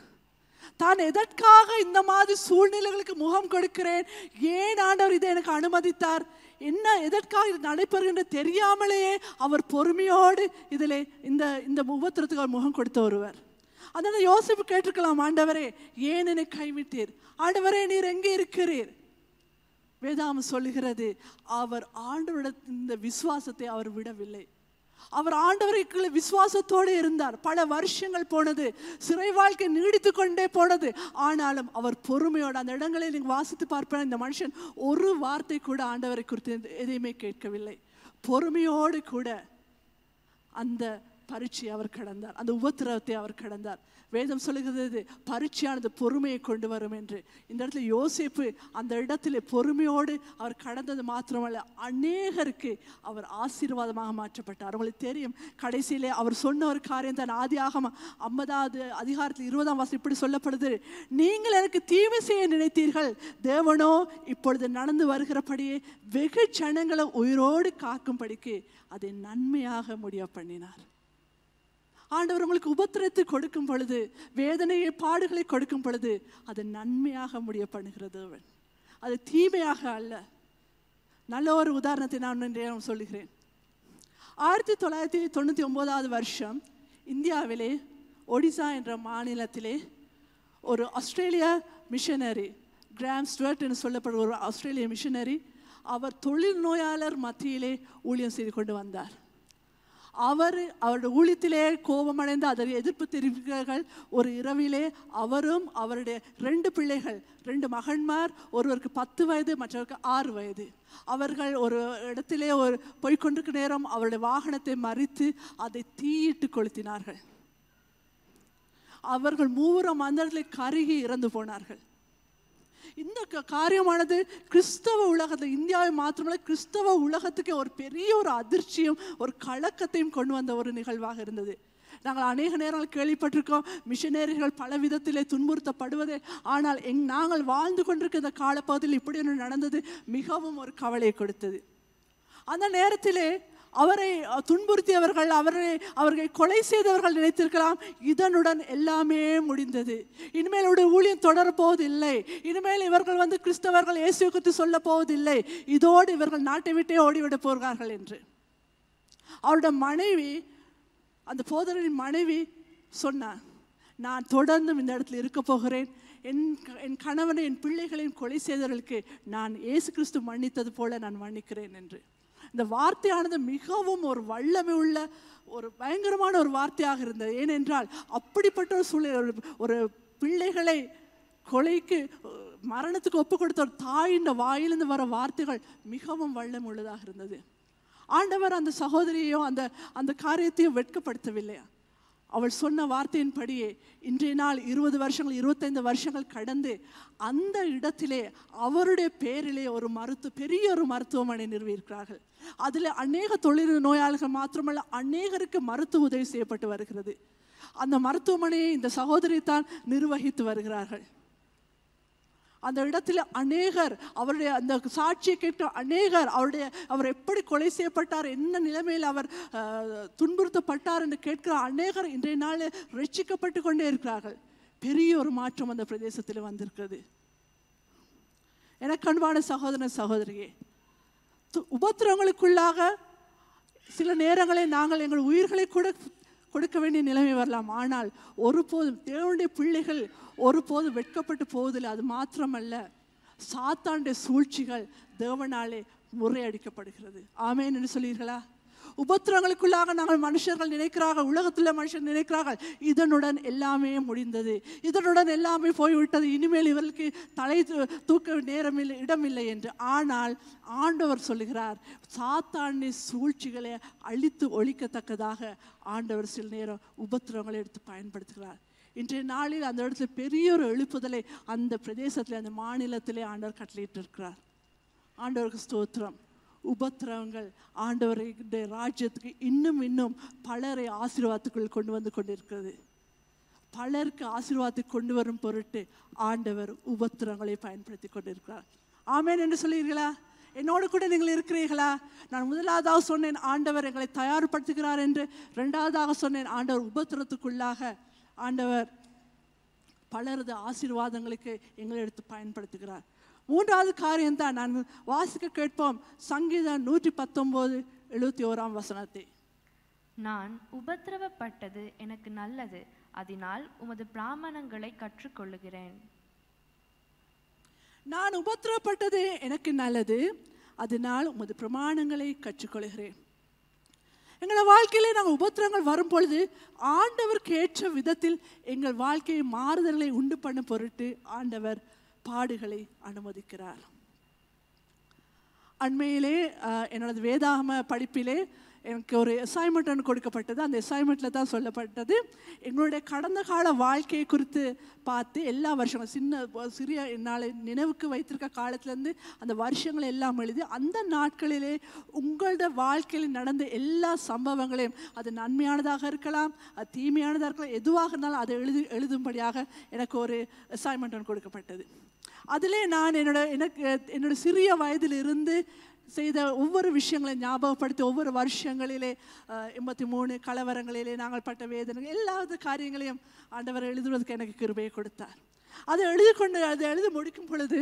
தான் எதற்காக இந்த மாதிரி சூழ்நிலைகளுக்கு முகம் கொடுக்கிறேன், ஏன் ஆண்டவர் இதை எனக்கு அனுமதித்தார், என்ன எதற்காக இது நடைபெறுகின்ற தெரியாமலேயே அவர் பொறுமையோடு இதில் இந்த உபத்திரத்துக்கு அவர் முகம் கொடுத்த ஒருவர். அதனால் யோசிப்பு கேட்டிருக்கலாம், ஆண்டவரே ஏன் என்னை கைவிட்டீர், ஆண்டவரே நீர் எங்கே இருக்கிறீர்? வேதாகம் சொல்லுகிறது, அவர் ஆண்டவருடைய இந்த விசுவாசத்தை அவர் விடவில்லை. அவர் ஆண்டவருக்கு விசுவாசத்தோடு இருந்தார். பல வருஷங்கள் போனது, சிறை வாழ்க்கை நீடித்து கொண்டே போனது. ஆனாலும் அவர் பொறுமையோடு அந்த இடங்களில் நீங்கள் வாசித்து பார்ப்பேன், இந்த மனுஷன் ஒரு வார்த்தை கூட ஆண்டவரை குறித்து எதையுமே கேட்கவில்லை. பொறுமையோடு கூட அந்த பரீட்சையை அவர் கடந்தார், அந்த உபத்திரவத்தை அவர் கடந்தார். வேதம் சொல்லுகிறது பரீட்சையானது பொறுமையை கொண்டு வரும் என்று. இந்த இடத்துல யோசேப்பு அந்த இடத்துல பொறுமையோடு அவர் கடந்தது மாத்திரமல்ல, அநேகருக்கு அவர் ஆசீர்வாதமாக மாற்றப்பட்டார். உங்களுக்கு தெரியும், கடைசியிலே அவர் சொன்ன ஒரு காரியம் தான். ஆதியாகமம் 50வது அதிகாரத்தில் 20ஆம் வசனம் இப்படி சொல்லப்படுது, நீங்கள் எனக்கு தீமை செய்ய நினைத்தீர்கள், தேவனோ இப்பொழுது நடந்து வருகிறபடியே வெகு ஜனங்களை உயிரோடு காக்கும்படிக்கு அதை நன்மையாக முடிய பண்ணினார். ஆண்டவர் உங்களுக்கு உபத்திரத்தை கொடுக்கும் பொழுது, வேதனையை பாடுகளை கொடுக்கும் பொழுது அது நன்மையாக முடிய பண்ணுகிறது, அது தீமையாக அல்ல. நல்ல ஒரு உதாரணத்தை நான் சொல்லுகிறேன். 1999 வருஷம் இந்தியாவிலே ஒடிசா என்ற மாநிலத்திலே ஒரு ஆஸ்திரேலியா மிஷனரி, கிராம் ஸ்டுவர்ட் என்று சொல்லப்படுற ஒரு ஆஸ்திரேலிய மிஷனரி, அவர் தொழில் நோயாளர் மத்தியிலே ஊழியம் செய்து கொண்டு வந்தார். அவருடைய ஊழியத்திலே கோபமடைந்து அதற்கு எதிர்ப்பு தெரிவிக்கிறார்கள். ஒரு இரவிலே அவரும் அவருடைய 2 பிள்ளைகள், 2 மகன்மார், ஒருவருக்கு 10 வயது, மற்றவருக்கு 6 வயது, அவர்கள் ஒரு இடத்திலே போய்கொண்டிருக்கிற நேரம் அவருடைய வாகனத்தை மறித்து அதை தீயிட்டு கொளுத்தினார்கள். அவர்கள் 3 அந்த இடத்துல கருகி இறந்து போனார்கள். இந்த காரியமானது கிறிஸ்தவ உலகத்தில், இந்தியாவை மாத்திரமல்ல கிறிஸ்தவ உலகத்துக்கு ஒரு பெரிய ஒரு அதிர்ச்சியும் ஒரு கலக்கத்தையும் கொண்டு வந்த ஒரு நிகழ்வாக இருந்தது. நாங்கள் அநேக நேரங்கள் கேள்விப்பட்டிருக்கோம் மிஷனரிகள் பல விதத்திலே துன்புறுத்தப்படுவதே. ஆனால் நாங்கள் வாழ்ந்து கொண்டிருக்கிற இந்த காலப்பகுதியில் இப்படி ஒன்று நடந்தது மிகவும் ஒரு கவலையை கொடுத்தது. அந்த நேரத்திலே அவரை துன்புறுத்தியவர்கள், அவர்களை கொலை செய்தவர்கள் நினைத்திருக்கலாம் இதனுடன் எல்லாமே முடிந்தது, இனிமேல் இவருடைய ஊழியம் தொடரப்போவதில்லை, இனிமேல் இவர்கள் கிறிஸ்தவர்கள் இயேசுவை குறித்து சொல்ல போவதில்லை, இதோடு இவர்கள் நாட்டை விட்டே ஓடிவிட போகிறார்கள் என்று. அவருடைய மனைவி, அந்த போதகரின் மனைவி சொன்னார், நான் தொடர்ந்தும் இந்த இடத்துல இருக்க போகிறேன், என் கணவனை என் பிள்ளைகளின் கொலை செய்தவர்களுக்கு நான் இயேசு கிறிஸ்து மன்னித்தது போல நான் மன்னிக்கிறேன் என்று. இந்த வார்த்தையானது மிகவும் ஒரு வல்லமை உள்ள ஒரு பயங்கரமான ஒரு வார்த்தையாக இருந்தது. ஏனென்றால் அப்படிப்பட்ட ஒரு சூழ்நிலை, ஒரு பிள்ளைகளை கொலைக்கு மரணத்துக்கு ஒப்பு கொடுத்த ஒரு தாயின் வாயிலிருந்து வர வார்த்தைகள் மிகவும் வல்லமை உள்ளதாக இருந்தது. ஆண்டவர் அந்த சகோதரியையும் அந்த காரியத்தையும் வெட்கப்படுத்தவில்லையா? அவள் சொன்ன வார்த்தையின்படியே இன்றைய நாள் 20 வருஷங்கள் 25 வருஷங்கள் கடந்து அந்த இடத்திலே அவருடைய பேரிலே பெரிய ஒரு மருத்துவமனை நிறுவியிருக்கிறார்கள். அதில் அநேக தொழில் நோயாளிகள் மாத்திரமல்ல, அநேகருக்கு மருத்துவ உதவி செய்யப்பட்டு வருகிறது. அந்த மருத்துவமனையை இந்த சகோதரி தான் நிர்வகித்து வருகிறார்கள். அந்த இடத்துல அநேகர், அவருடைய அந்த சாட்சியை கேட்க அநேகர், அவர் எப்படி கொலை செய்யப்பட்டார், என்ன நிலைமையில் அவர் துன்புறுத்தப்பட்டார் என்று கேட்கிற அநேகர் இன்றைய நாள் ரட்சிக்கப்பட்டு கொண்டே இருக்கிறார்கள். பெரிய ஒரு மாற்றம் அந்த பிரதேசத்தில் வந்திருக்கிறது. எனக்கு அன்பான சகோதர சகோதரியே, உபத்திரவங்களுக்குள்ளாக சில நேரங்களில் நாங்கள் எங்கள் உயிர்களை கூட கொடுக்க வேண்டிய நிலைமை வரலாம். ஆனால் ஒருபோதும் தேவனுடைய பிள்ளைகள் ஒருபோதும் வெட்கப்பட்டு போவதில்லை. அது மாத்திரமல்ல, சாத்தானுடைய சூழ்ச்சிகள் தேவனாலே முறையடிக்கப்படுகிறது. ஆமென் என்று சொல்வீர்களா? உபத்திரங்களுக்குள்ளாக நாங்கள் மனுஷர்கள் நினைக்கிறார்கள், உலகத்தில் மனுஷர் நினைக்கிறார்கள் இதனுடன் எல்லாமே முடிந்தது, இதனுடன் எல்லாமே போய்விட்டது, இனிமேல் இவர்களுக்கு தலை தூக்க நேரமில்லை, இடமில்லை என்று. ஆனால் ஆண்டவர் சொல்லுகிறார், சாத்தானின் சூழ்ச்சிகளை அழித்து ஒழிக்கத்தக்கதாக ஆண்டவர் சில நேரம் உபத்திரங்களை எடுத்து பயன்படுத்துகிறார். இன்றைய நாளில் அந்த இடத்துல பெரிய ஒரு எழுப்புதலை அந்த பிரதேசத்தில், அந்த மாநிலத்திலே ஆண்டவர் கட்டளையிட்டு இருக்கிறார். ஆண்டவருக்கு ஸ்தோத்திரம். உபத்திரவங்கள் ஆண்டவருடைய ராஜ்யத்துக்கு இன்னும் பலரை ஆசீர்வாதத்துக்குள் கொண்டு வந்து கொண்டிருக்கிறது. பலருக்கு ஆசீர்வாதத்தை கொண்டு வரும் பொருட்டு ஆண்டவர் உபத்திரவங்களை பயன்படுத்தி கொண்டிருக்கிறார். ஆமென் என்று சொல்லுவீர்களா? என்னோடு கூட நீங்கள் இருக்கிறீர்களா? நான் முதலாவதாக சொன்னேன் ஆண்டவர் எங்களை தயார்படுத்துகிறார் என்று. இரண்டாவதாக சொன்னேன் ஆண்டவர் உபத்திரத்துக்குள்ளாக ஆண்டவர் பலரது ஆசீர்வாதங்களுக்கு எங்களை எடுத்து பயன்படுத்துகிறார். மூன்றாவது காரியம் தான் நான் வாசிக்க கேட்போம். சங்கீதம் 119:71 நான் உபத்திரவப்பட்டது எனக்கு நல்லது, அதனால் உமது பிராமணங்களை கற்றுக்கொள்ளுகிறேன். நான் உபத்திரவப்பட்டது எனக்கு நல்லது, அதனால் உமது பிரமாணங்களை கற்றுக்கொள்கிறேன். எங்கள் வாழ்க்கையிலே நாங்கள் உபத்திரங்கள் வரும் பொழுது ஆண்டவருக்கு ஏற்ற விதத்தில் எங்கள் வாழ்க்கையை மாறுதல்களை உண்டு பண்ண பொருட்டு ஆண்டவர் பாடுகளை அனுமதிக்கிறார். அண்மையிலே என்னோட வேதாகம படிப்பிலே எனக்கு ஒரு அசைன்மெண்ட் ஒன்று கொடுக்கப்பட்டது. அந்த அசைன்மெண்ட்டில் தான் சொல்லப்பட்டது, எங்களுடைய கடந்த கால வாழ்க்கையை குறித்து பார்த்து எல்லா வருஷங்களும் சிறிய என்னால் நினைவுக்கு வைத்திருக்க காலத்துலேருந்து அந்த வருஷங்களை எல்லாம் எழுதி அந்த நாட்களிலே உங்களோட வாழ்க்கையில் நடந்த எல்லா சம்பவங்களையும், அது நன்மையானதாக இருக்கலாம், அது தீமையானதாக இருக்கலாம், எதுவாக இருந்தாலும் அதை எழுதும்படியாக எனக்கு ஒரு அசைன்மெண்ட் ஒன்று கொடுக்கப்பட்டது. அதிலே நான் என்னோட சிறிய வயதிலிருந்து செய்த ஒவ்வொரு விஷயங்களையும் ஞாபகப்படுத்தி, ஒவ்வொரு வருஷங்களிலே 83 கலவரங்களிலே நாங்கள் பட்ட வேதனைகள் எல்லா காரியங்களையும் ஆண்டவர் எழுதுவதற்கு எனக்கு கிருபையை கொடுத்தார். அதை எழுதி முடிக்கும் பொழுது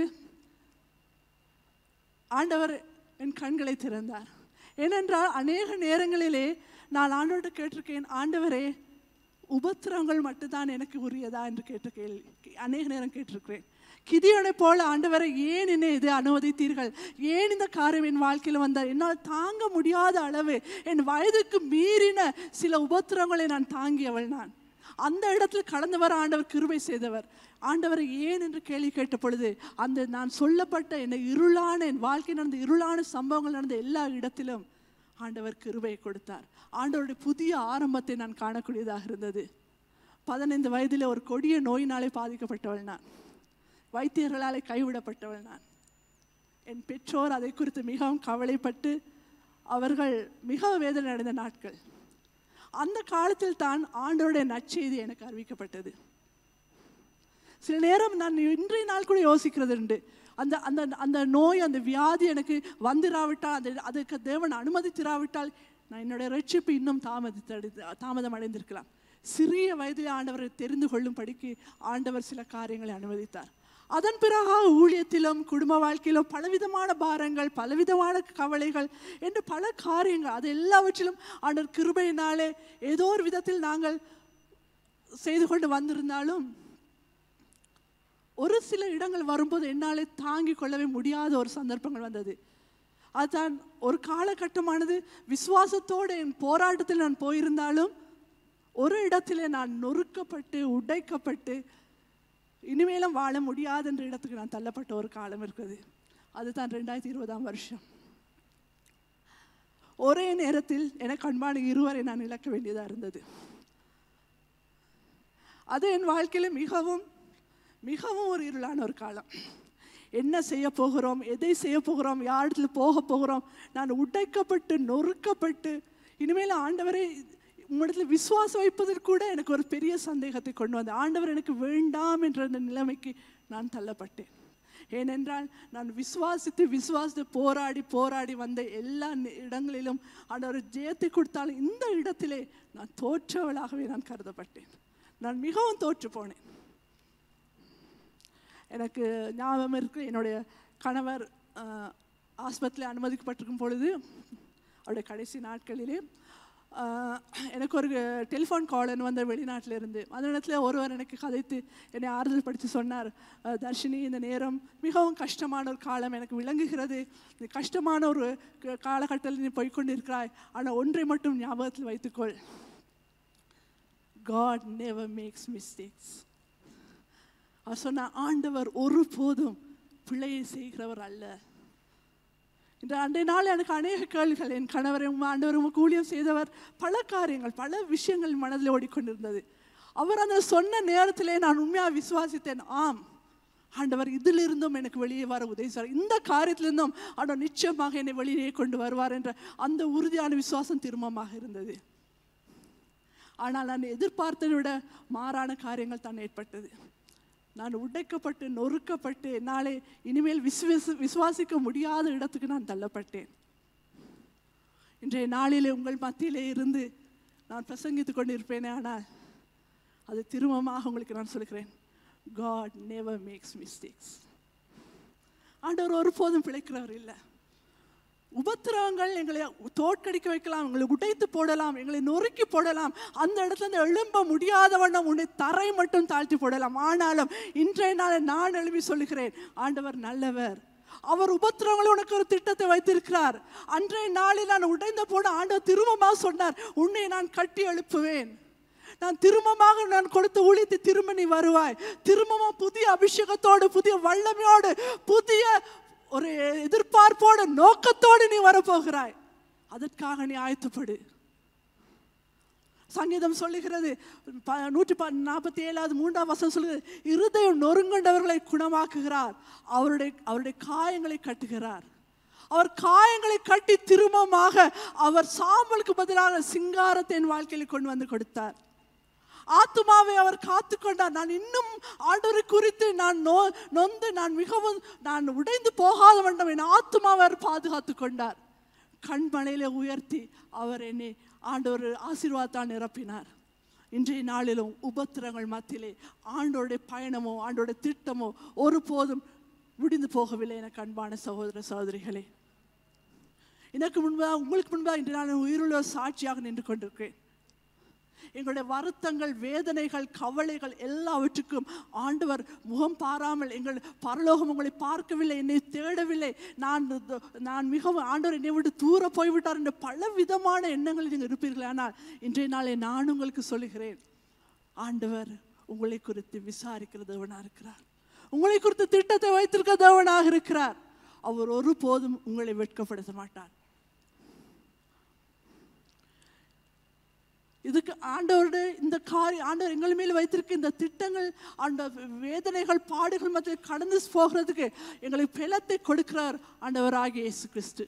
ஆண்டவர் என் கண்களை திறந்தார். ஏனென்றால் அநேக நேரங்களிலே நான் ஆண்டவர்கிட்ட கேட்டிருக்கேன், ஆண்டவரே உபத்திரவங்கள் மட்டும்தான் எனக்கு உரியதா என்று அநேக நேரம் கேட்டிருக்கிறேன். கிதியோனை போல ஆண்டவரை ஏன் என்னை இதை அனுமதித்தீர்கள், ஏன் இந்த காரியம் என் வாழ்க்கையில் வந்தார், என்னால் தாங்க முடியாத அளவு என் வயதுக்கு மீறின சில உபத்திரங்களை நான் தாங்கியவள். நான் அந்த இடத்துல கடந்து வர ஆண்டவர் கிருபை செய்தவர். ஆண்டவரை ஏன் என்று கேள்வி கேட்ட பொழுது அந்த நான் சொல்லப்பட்ட என் வாழ்க்கை நடந்த இருளான சம்பவங்கள் நடந்த எல்லா இடத்திலும் ஆண்டவர் கிருபையை கொடுத்தார். ஆண்டவருடைய புதிய ஆரம்பத்தை நான் காணக்கூடியதாக இருந்தது. 15 வயதில் ஒரு கொடிய நோயினாலே பாதிக்கப்பட்டவள் நான், வைத்தியர்களாலே கைவிடப்பட்டவள் நான். என் பெற்றோர் அதை குறித்து மிகவும் கவலைப்பட்டு அவர்கள் மிக வேதனை அடைந்த நாட்கள். அந்த காலத்தில் தான் ஆண்டவருடைய நற்செய்தி எனக்கு அறிவிக்கப்பட்டது. சில நேரம் நான் இன்றைய நாள் கூட யோசிக்கிறது உண்டு, அந்த நோய், அந்த வியாதி எனக்கு வந்திராவிட்டால், அதுக்கு தேவன் அனுமதித்திராவிட்டால் நான் என்னுடைய ரட்சிப்பு இன்னும் தாமதம் அடைந்திருக்கலாம். சிறிய வயதில் ஆண்டவரை தெரிந்து கொள்ளும்படிக்கு ஆண்டவர் சில காரியங்களை அனுமதித்தார். அதன் பிறகு ஊழியத்திலும் குடும்ப வாழ்க்கையிலும் பலவிதமான பாரங்கள், பலவிதமான கவலைகள் என்று பல காரியங்கள், அது எல்லாவற்றிலும் ஆண்டவர் கிருபையினாலே ஏதோ ஒரு விதத்தில் நாங்கள் செய்து கொண்டு வந்திருந்தாலும் ஒரு சில இடங்கள் வரும்போது என்னாலே தாங்கிக் கொள்ளவே முடியாத ஒரு சந்தர்ப்பங்கள் வந்தது. அதுதான் ஒரு காலகட்டமானது. விசுவாசத்தோடு என் போராட்டத்தில் நான் போயிருந்தாலும் ஒரு இடத்திலே நான் நொறுக்கப்பட்டு உடைக்கப்பட்டு இனிமேலும் வாழ முடியாது என்ற இடத்துக்கு நான் தள்ளப்பட்ட ஒரு காலம் இருக்குது. அதுதான் 2020 வருஷம். ஒரே நேரத்தில் எனக்கு அன்பான இருவரை நான் இழக்க வேண்டியதாக இருந்தது. அது என் வாழ்க்கையில மிகவும் மிகவும் ஒரு இருளான ஒரு காலம். என்ன செய்ய போகிறோம், எதை செய்ய போகிறோம், யாரிடத்துல போக போகிறோம், நான் உடைக்கப்பட்டு நொறுக்கப்பட்டு இனிமேல் ஆண்டவரை உம்மிடத்தில் விசுவாசம் வைப்பதற்கு கூட எனக்கு ஒரு பெரிய சந்தேகத்தை கொண்டு வந்தேன். ஆண்டவர் எனக்கு வேண்டாம் என்ற அந்த நிலைமைக்கு நான் தள்ளப்பட்டேன். ஏனென்றால் நான் விசுவாசித்து போராடி போராடி வந்த எல்லா இடங்களிலும் ஆண்டவர் ஜெயத்தை கொடுத்தாலும் இந்த இடத்திலே நான் தோற்றவளாகவே நான் கருதப்பட்டேன். நான் மிகவும் தோற்று போனேன். எனக்கு ஞாபகம் இருக்கு, என்னுடைய கணவர் ஆஸ்பத்திரியில் அனுமதிக்கப்பட்டிருக்கும் பொழுது அவருடைய கடைசி நாட்களிலே எனக்கு ஒரு டெலிஃபோன் கால் வந்த வெளிநாட்டில் இருந்து. அந்த இடத்துல ஒருவர் எனக்கு கதைத்து என்னை ஆறுதல் படித்து சொன்னார், தர்ஷினி, இந்த நேரம் மிகவும் கஷ்டமான ஒரு காலம் எனக்கு விளங்குகிறது. இந்த கஷ்டமான ஒரு காலகட்டத்தில் நீ போய்கொண்டு இருக்கிறாய். ஆனால் ஒன்றை மட்டும் ஞாபகத்தில் வைத்துக்கொள், God never makes mistakes. அவர் சொன்ன, ஆண்டவர் ஒருபோதும் பிழையை செய்கிறவர் அல்ல. இந்த அன்றைய நாள் எனக்கு அநேக கேள்விகள், என் கணவரும் ஆண்டவரும் ஊழியம் செய்தவர், பல காரியங்கள் பல விஷயங்கள் மனதில் ஓடிக்கொண்டிருந்தது. அவர் அந்த சொன்ன நேரத்திலே நான் உண்மையாக விசுவாசித்தேன். ஆம், ஆண்டவர் இதிலிருந்தும் எனக்கு வெளியே வர உதவி செய்வார், இந்த காரியத்திலிருந்தும் ஆண்டவர் நிச்சயமாக என்னை வெளியே கொண்டு வருவார் என்ற அந்த உறுதியான விசுவாசம் திரும்பமாக இருந்தது. ஆனால் நான் எதிர்பார்த்ததை விட மாறான காரியங்கள் தான் ஏற்பட்டது. நான் உடைக்கப்பட்டு நொறுக்கப்பட்டு என்னாலே இனிமேல் விசுவாசிக்க முடியாத இடத்துக்கு நான் தள்ளப்பட்டேன். இன்றைய நாளிலே உங்கள் மத்தியிலே இருந்து நான் பிரசங்கித்து கொண்டு இருப்பேனே, ஆனால் அது திரும்பமாக உங்களுக்கு நான் சொல்கிறேன், God never makes mistakes. ஆண்டவர் ஒருபோதும் பிழைக்கிறவர் இல்லை. உபத்திரவங்கள் எங்களை தோற்கடிக்க வைக்கலாம், எங்களை உடைத்து போடலாம், எங்களை நொறுக்கி போடலாம், அந்த இடத்துல எழும்ப முடியாத வண்ணம் உன்னை தரை மட்டும் தாழ்த்தி போடலாம். ஆனாலும் இன்றைய நாளை நான் எழுப்பி சொல்லுகிறேன், ஆண்டவர் நல்லவர். அவர் உபத்திரவங்களை உனக்கு ஒரு திட்டத்தை வைத்திருக்கிறார். அன்றைய நாளில் நான் உடைந்த போட ஆண்டவர் திரும்பமாக சொன்னார், உன்னை நான் கட்டி எழுப்புவேன். நான் திரும்பமாக நான் கொடுத்த ஊழியத்தை திரும்ப நீ வருவாய். திரும்பவும் புதிய அபிஷேகத்தோடு, புதிய வல்லமையோடு, புதிய ஒரு எதிர்பார்ப்போடு, நோக்கத்தோடு நீ வரப்போகிறாய். அதற்காக நீ ஆயத்தப்படு. சங்கீதம் சொல்லுகிறது, 147 3ஆம் வசனம் சொல்லுகிறது, இருதயம் நொறுங்குண்டவர்களை குணமாக்குகிறார், அவருடைய காயங்களை கட்டுகிறார். அவர் காயங்களை கட்டி திரும்பமாக அவர் சாம்பலுக்கு பதிலாக சிங்காரத்தை என் வாழ்க்கையில் கொண்டு வந்து கொடுத்தார். ஆத்துமாவை அவர் காத்து கொண்டார். நான் இன்னும் ஆண்டவரை குறித்து நான் நொந்து நான் உடைந்து போகாத வண்ணம் என் ஆத்துமாவை அவர் பாதுகாத்து கொண்டார். கண்மலையில உயர்த்தி அவர் என்னை ஆண்டவர் ஆசீர்வாதத்தால் நிரப்பினார். இன்றைய நாளிலும் உபத்திரங்கள் மத்தியிலே ஆண்டோருடைய பயணமோ ஆண்டோருடைய திட்டமோ ஒருபோதும் முடிந்து போகவில்லை. எனக்கு அன்பான சகோதர சகோதரிகளே, எனக்கு முன்பாக உங்களுக்கு முன்பாக இன்று நான் உயிருள்ள சாட்சியாக நின்று கொண்டிருக்கிறேன். எங்களுடைய வருத்தங்கள், வேதனைகள், கவலைகள் எல்லாவற்றுக்கும் ஆண்டவர் முகம் பாராமல், எங்கள் பரலோகம் உங்களை பார்க்கவில்லை, என்னை தேடவில்லை, நான் மிகவும் ஆண்டவர் என்னை விட்டு தூர போய்விட்டார் என்ற பல விதமான எண்ணங்களில் நீங்கள் இருப்பீர்கள். ஆனால் இன்றைய நாளை நான் உங்களுக்கு சொல்லுகிறேன், ஆண்டவர் உங்களை குறித்து விசாரிக்கிற தேவனாக இருக்கிறார். உங்களை குறித்து திட்டத்தை வைத்திருக்க தேவனாக இருக்கிறார். அவர் ஒருபோதும் உங்களை வெட்கப்படுத்த மாட்டார். இதுக்கு ஆண்டவருடைய இந்த ஆண்டவர் எங்கள் மேல் வைத்திருக்க இந்த திட்டங்கள், அந்த வேதனைகள், பாடுகள் மத்தியில் கடந்து போகிறதுக்கு எங்களுக்கு பலத்தை கொடுக்கிறார் ஆண்டவராகிய இயேசு கிறிஸ்து.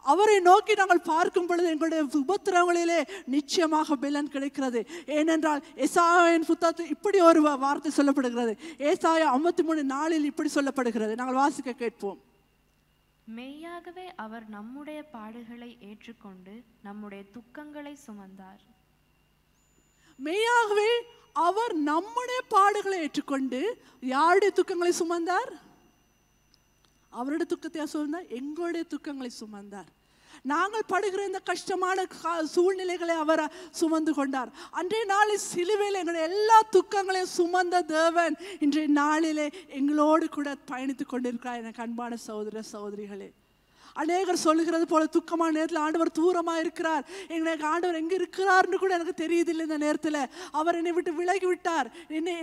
அவரை நோக்கி நாங்கள் பார்க்கும் பொழுது எங்களுடைய உபத்திரவங்களிலே நிச்சயமாக பலன் கிடைக்கிறது. ஏனென்றால் ஏசாயாவின் புத்தகத்தில் இப்படி ஒரு வார்த்தை சொல்லப்படுகிறது. ஏசாயா 53:4 இப்படி சொல்லப்படுகிறது. நாங்கள் வாசிக்க கேட்போம். மெய்யாகவே அவர் நம்முடைய பாடுகளை ஏற்றுக்கொண்டு நம்முடைய துக்கங்களை சுமந்தார். மெய்யாகவே அவர் நம்முடைய பாடுகளை ஏற்றுக்கொண்டு யாருடைய துக்கங்களை சுமந்தார்? அவருடைய துக்கத்தை சுமந்தார், எங்களுடைய துக்கங்களை சுமந்தார். நாங்கள் படுகிற இந்த கஷ்டமான சூழ்நிலைகளை அவர் சுமந்து கொண்டார். அன்றைய நாளில் சிலுவையில் எங்களுடைய எல்லா துக்கங்களையும் சுமந்த தேவன் இன்றைய நாளிலே எங்களோடு கூட பயணித்து கொண்டிருக்கிறார். எனக்கு அன்பான சகோதர சகோதரிகளே, அநேகர் சொல்லுகிறது போல துக்கமான நேரத்தில் ஆண்டவர் தூரமாக இருக்கிறார், எங்களுக்கு ஆண்டவர் எங்கே இருக்கிறார்னு கூட எனக்கு தெரியுதில்லை. இந்த நேரத்தில் அவர் என்னை விட்டு விலகி விட்டார்,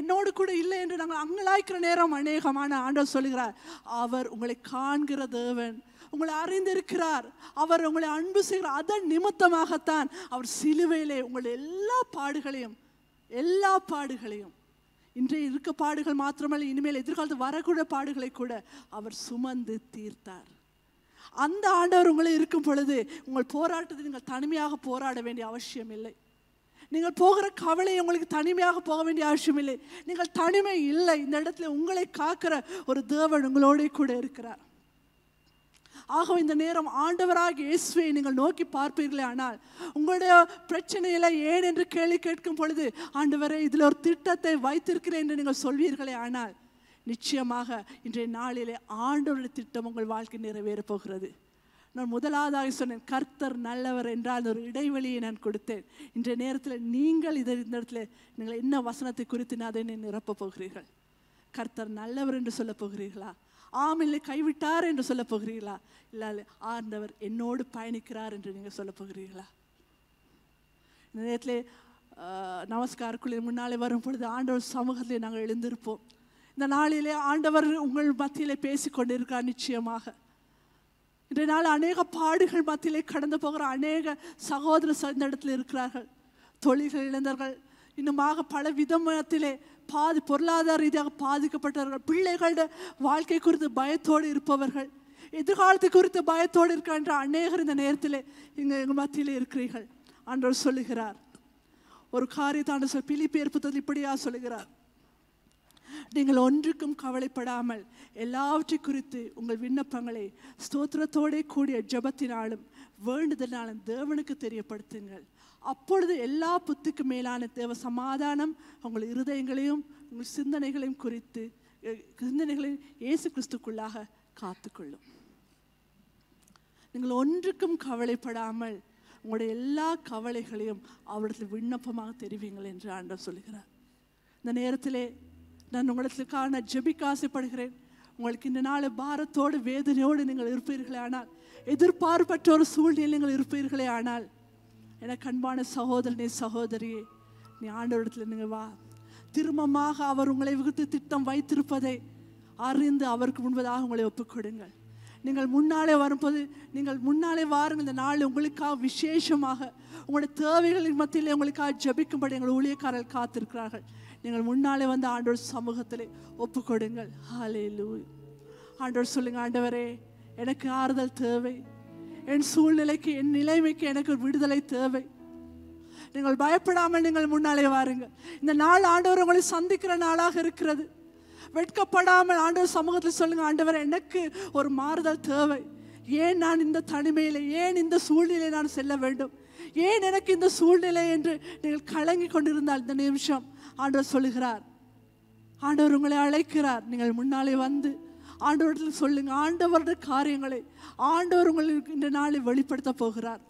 என்னோடு கூட இல்லை என்று நாங்கள் அங்கலாய்க்கிற நேரம் அநேகமான ஆண்டவர் சொல்லுகிறார், அவர் உங்களை காண்கிற தேவன், உங்களை அறிந்திருக்கிறார், அவர் உங்களை அன்பு செய்கிறார். அதன் நிமித்தமாகத்தான் அவர் சிலுவையிலே உங்களுடைய எல்லா பாடுகளையும் இன்றைய இருக்க பாடுகள் மாத்திரமல்ல, இனிமேல் எதிர்காலத்தில் வரக்கூடிய பாடுகளை கூட அவர் சுமந்து தீர்த்தார். அந்த ஆண்டவர் உங்களை இருக்கும் பொழுது உங்கள் போராட்டத்தை நீங்கள் தனிமையாக போராட வேண்டிய அவசியம் இல்லை. நீங்கள் போகிற கவலை உங்களுக்கு தனிமையாக போக வேண்டிய அவசியம் இல்லை. நீங்கள் தனிமை இல்லை. இந்த இடத்துல உங்களை காக்கிற ஒரு தேவன் உங்களோட கூட இருக்கிறார். ஆகவே இந்த நேரம் ஆண்டவராகிய இயேசுவை நீங்கள் நோக்கி பார்ப்பீர்களே ஆனால், உங்களுடைய பிரச்சனையில ஏன் என்று கேள்வி கேட்கும் பொழுது, ஆண்டவரே இதில் ஒரு திட்டத்தை வைத்திருக்கிறேன் என்று நீங்கள் சொல்வீர்களே ஆனால், நிச்சயமாக இன்றைய நாளிலே ஆண்டவருடைய திட்டம் உங்கள் வாழ்க்கை நிறைவேறப் போகிறது. நான் முதலாவதாக சொன்னேன், கர்த்தர் நல்லவர் என்றால் ஒரு இடைவெளியை நான் கொடுத்தேன். இன்றைய நேரத்தில் நீங்கள் இந்த இடத்துல நீங்கள் என்ன வசனத்தை குறித்து அதை நிரப்ப போகிறீர்கள்? கர்த்தர் நல்லவர் என்று சொல்ல போகிறீர்களா? ஆம் இல்லை கைவிட்டார் என்று சொல்ல போகிறீர்களா? இல்லை ஆண்டவர் என்னோடு பயணிக்கிறார் என்று நீங்கள் சொல்ல போகிறீர்களா? இந்த நேரத்தில் நமஸ்காரக்குள்ளே முன்னாலே வரும் பொழுது ஆண்டவர் சமூகத்திலே நாங்கள் எழுந்திருப்போம். இந்த நாளிலே ஆண்டவர் உங்கள் மத்தியிலே பேசிக்கொண்டிருக்கிறார். நிச்சயமாக இன்றைய நாள் அநேக பாடுகள் மத்தியிலே கடந்து போகிற அநேக சகோதர இந்த இடத்துல இருக்கிறார்கள். தொழில்கள் இழந்தார்கள், இன்னுமாக பல விதத்திலே பொருளாதார ரீதியாக பாதிக்கப்பட்டவர்கள், பிள்ளைகளுடைய வாழ்க்கை குறித்து பயத்தோடு இருப்பவர்கள், எதிர்காலத்தை குறித்து பயத்தோடு இருக்கின்ற அநேகர் இந்த நேரத்தில் எங்கள் மத்தியிலே இருக்கிறீர்கள். ஆண்டவர் சொல்லுகிறார் ஒரு காரியத்தை, பிலிப்பியர் புத்தகத்தில் இப்படியா சொல்லுகிறார், நீங்கள் ஒன்றுக்கும் கவலைப்படாமல் எல்லாவற்றை குறித்து உங்கள் விண்ணப்பங்களை ஸ்தோத்திரத்தோட கூடிய ஜெபத்தினாலும் வேண்டுதலினாலும் தேவனுக்கு தெரியப்படுத்துங்கள். அப்பொழுது எல்லா புத்திக்கு மேலான தேவ சமாதானம் உங்கள் இருதயங்களையும் உங்கள் சிந்தனைகளையும் இயேசு கிறிஸ்துக்குள்ளாக காத்துக்கொள்ளும். நீங்கள் ஒன்றுக்கும் கவலைப்படாமல் உங்களுடைய எல்லா கவலைகளையும் அவரிடத்தில் விண்ணப்பமாக தெரிவிங்கள் என்று ஆண்டவர் சொல்கிறார். இந்த நேரத்திலே நான் உங்களுக்காக ஜெபிக்க ஆசைப்படுகிறேன். உங்களுக்கு இந்த நாள் பாரத்தோடு வேதனையோடு நீங்கள் இருப்பீர்களே ஆனால், எதிர்பார்ப்பற்ற ஒரு சூழ்நிலை நீங்கள் இருப்பீர்களே ஆனால், எனக்கு அன்பான சகோதரனே சகோதரியே, நீ ஆண்டவரிடத்தில் நீங்கள் வா. திரும்பமாக அவர் உங்களை விகுத்து திட்டம் வைத்திருப்பதை அறிந்து அவருக்கு முன்பதாக உங்களை ஒப்புக்கொடுங்கள். நீங்கள் முன்னாலே வரும்போது நீங்கள் முன்னாலே வாருங்கள். இந்த நாள் உங்களுக்காக விசேஷமாக உங்களுடைய தேவைகளின் மத்தியிலே உங்களுக்காக ஜெபிக்கும்படி எங்கள் ஊழியக்காரர்கள் காத்திருக்கிறார்கள். நீங்கள் முன்னாலே வந்து ஆண்டவர் சமூகத்திலே ஒப்புக்கொடுங்கள். ஹல்லேலூயா. ஆண்டவர் சொல்லுங்க, ஆண்டவரே எனக்கு ஆறுதல் தேவை, என் சூழ்நிலைக்கு என் நிலைமைக்கு எனக்கு விடுதலை தேவை. நீங்கள் பயப்படாமல் நீங்கள் முன்னாலே வாருங்கள். இந்த நாள் ஆண்டவர் உங்களை சந்திக்கிற நாளாக இருக்கிறது. வெட்கப்படாமல் ஆண்டவர் சமூகத்தில் சொல்லுங்க, ஆண்டவர் எனக்கு ஒரு மாறுதல் தேவை. ஏன் நான் இந்த தனிமையில், ஏன் இந்த சூழ்நிலை நான் செல்ல வேண்டும், ஏன் எனக்கு இந்த சூழ்நிலை என்று நீங்கள் கலங்கி கொண்டிருந்தால் இந்த நிமிஷம் ஆண்டவர் சொல்லுகிறார், ஆண்டவர் உங்களை அழைக்கிறார். நீங்கள் முன்னாலே வந்து ஆண்டவரிடத்தில் சொல்லுங்க. ஆண்டவருடைய காரியங்களை ஆண்டவர் உங்களுக்கு இந்த நாளை வெளிப்படுத்த போகிறார்.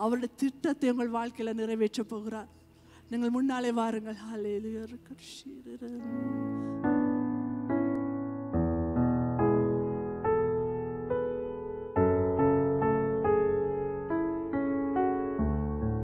அவருடைய திட்டத்தை உங்கள் வாழ்க்கையில் நிறைவேற்ற போகிறார். நீங்கள் முன்னாலே வாருங்கள். ஹல்லேலூயா.